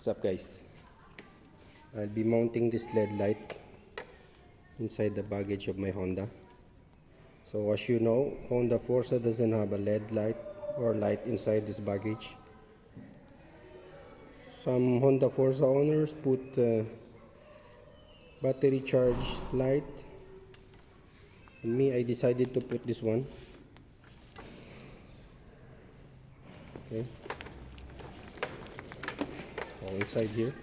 What's up, guys? I'll be mounting this LED light inside the baggage of my Honda. So as you know, Honda Forza doesn't have a LED light or light inside this baggage. Some Honda Forza owners put battery charged light. And me, I decided to put this one. Okay. So inside here.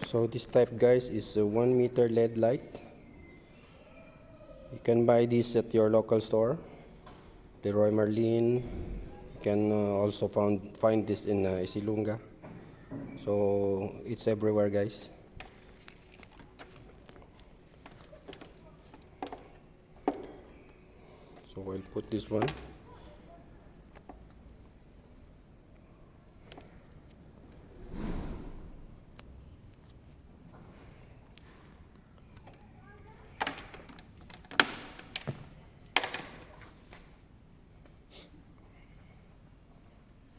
So this type, guys, is a 1 meter LED light. You can buy this at your local store, Leroy Merlin. You can also find this in Isilunga. So it's everywhere, guys. So I'll put this one.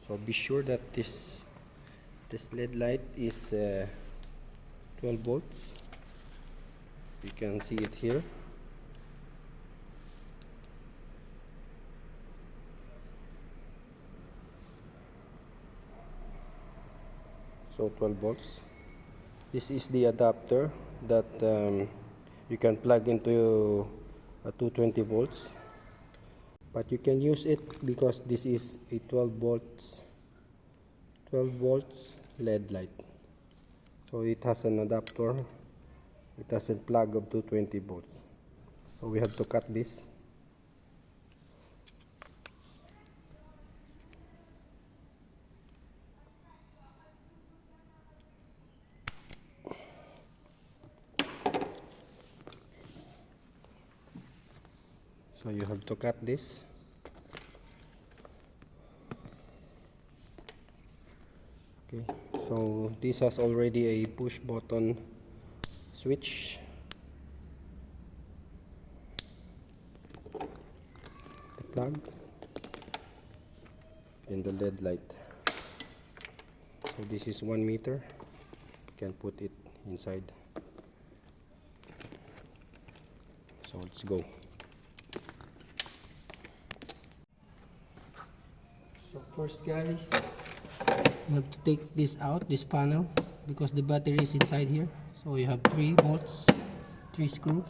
So be sure that this LED light is 12 volts. You can see it here. So 12 volts. This is the adapter that you can plug into a 220 volts. But you can use it because this is a 12 volts LED light. So it has an adapter. It doesn't plug up to 20 volts. So we have to cut this. So you have to cut this. Okay, so this has already a push button switch. The plug and the LED light. So this is 1 meter. You can put it inside. So let's go. So first, guys, you have to take this out, this panel, because the battery is inside here. So you have 3 bolts, 3 screws.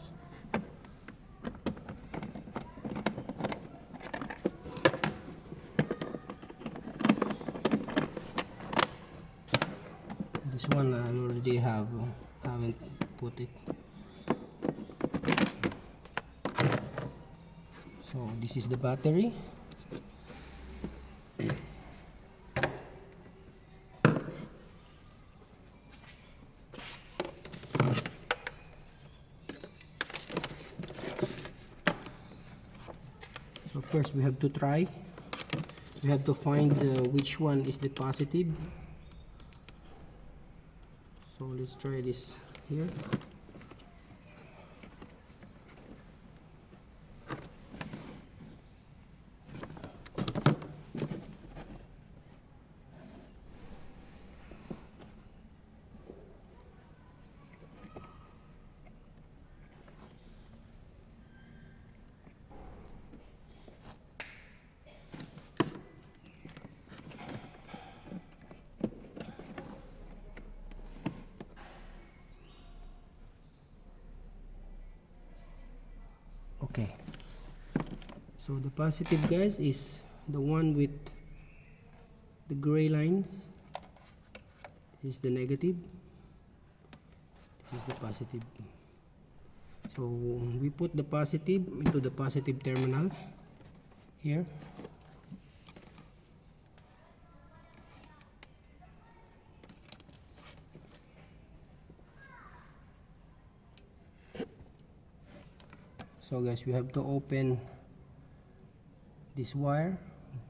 This one I already haven't put it. So this is the battery. So first we have to try. We have to find which one is the positive. So let's try this here. Okay, so the positive, guys, is the one with the gray lines. This is the negative. This is the positive. So we put the positive into the positive terminal here. So guys, we have to open this wire.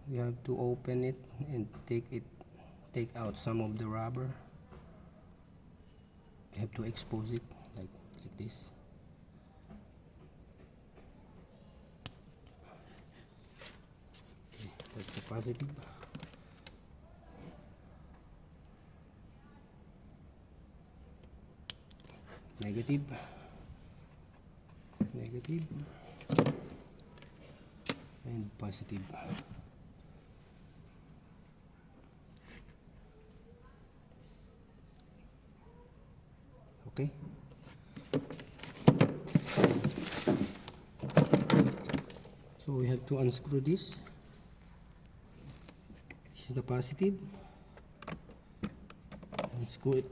We have to open it and take out some of the rubber. You have to expose it like this. That's the positive. Negative. Negative. And positive. Okay. So we have to unscrew this. This is the positive. Unscrew it.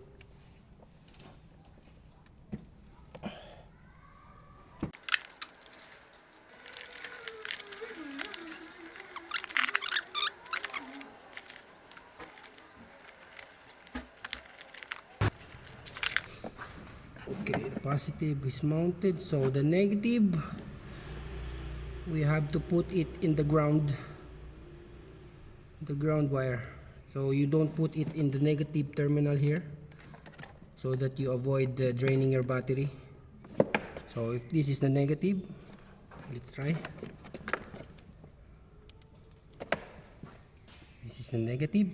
Okay, the positive is mounted, so the negative we have to put it in the ground wire. So you don't put it in the negative terminal here, so that you avoid draining your battery. So if this is the negative, let's try. This is the negative.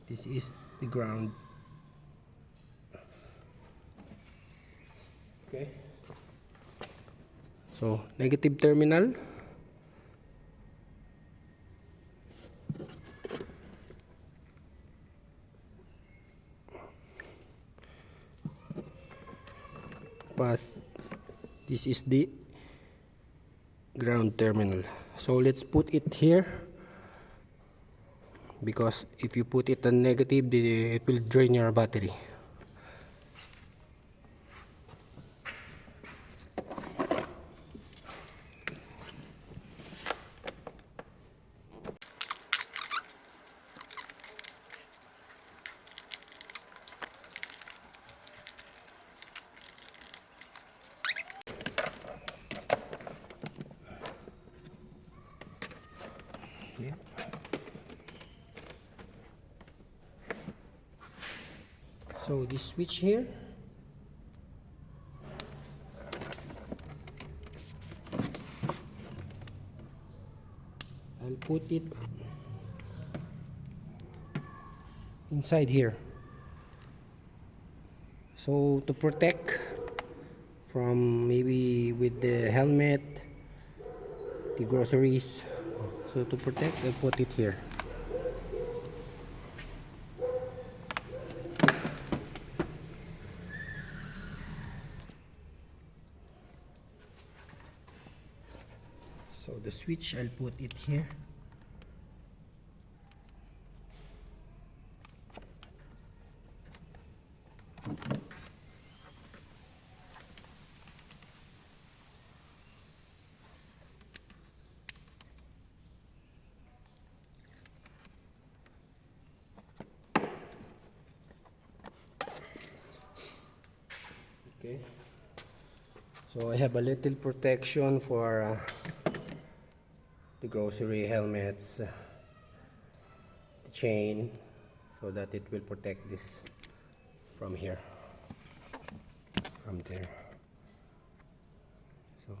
This is the ground. Okay. So negative terminal. This is the ground terminal. So let's put it here, because if you put it on negative, it will drain your battery. Yeah. So this switch here, I'll put it inside here, so to protect from maybe with the helmet, the groceries. So to protect, I put it here. So the switch, I'll put it here. Okay. So I have a little protection for the grocery helmets, the chain, so that it will protect this from here, from there. So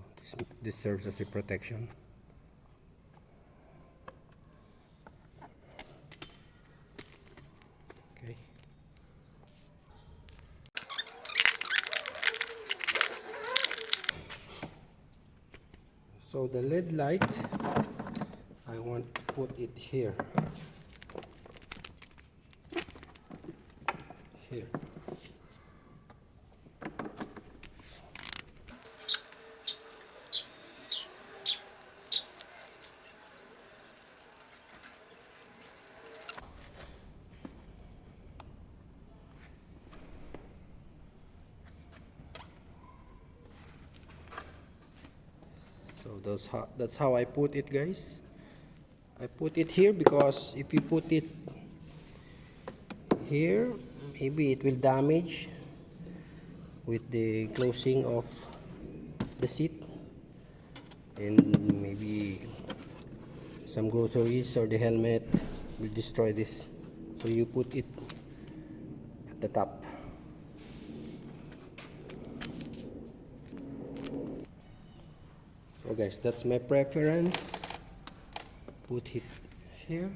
this serves as a protection. Okay. So the LED light, I want to put it here. Here. So that's how I put it, guys. I put it here because if you put it here, maybe it will damage with the closing of the seat, and maybe some groceries or the helmet will destroy this. So you put it at the top. So guys, that's my preference. put it here.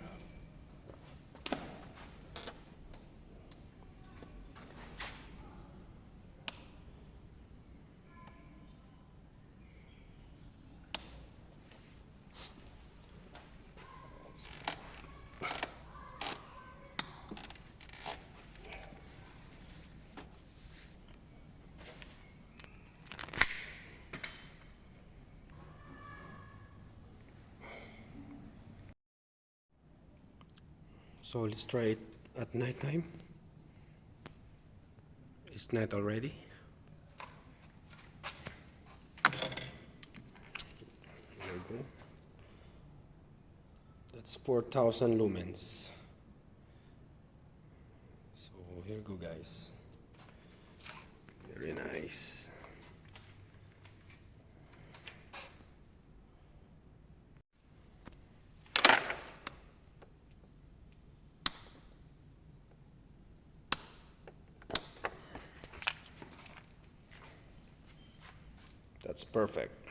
So let's try it at night time. It's night already. There we go. That's 4,000 lumens. So here we go, guys. Very nice. That's perfect.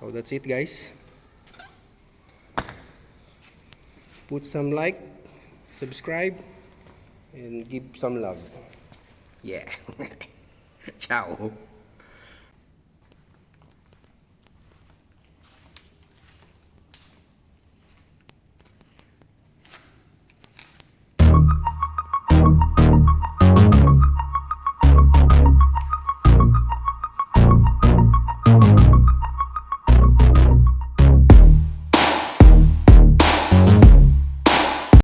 So that's it, guys. Put some like, subscribe, and give some love. Yeah. Ciao.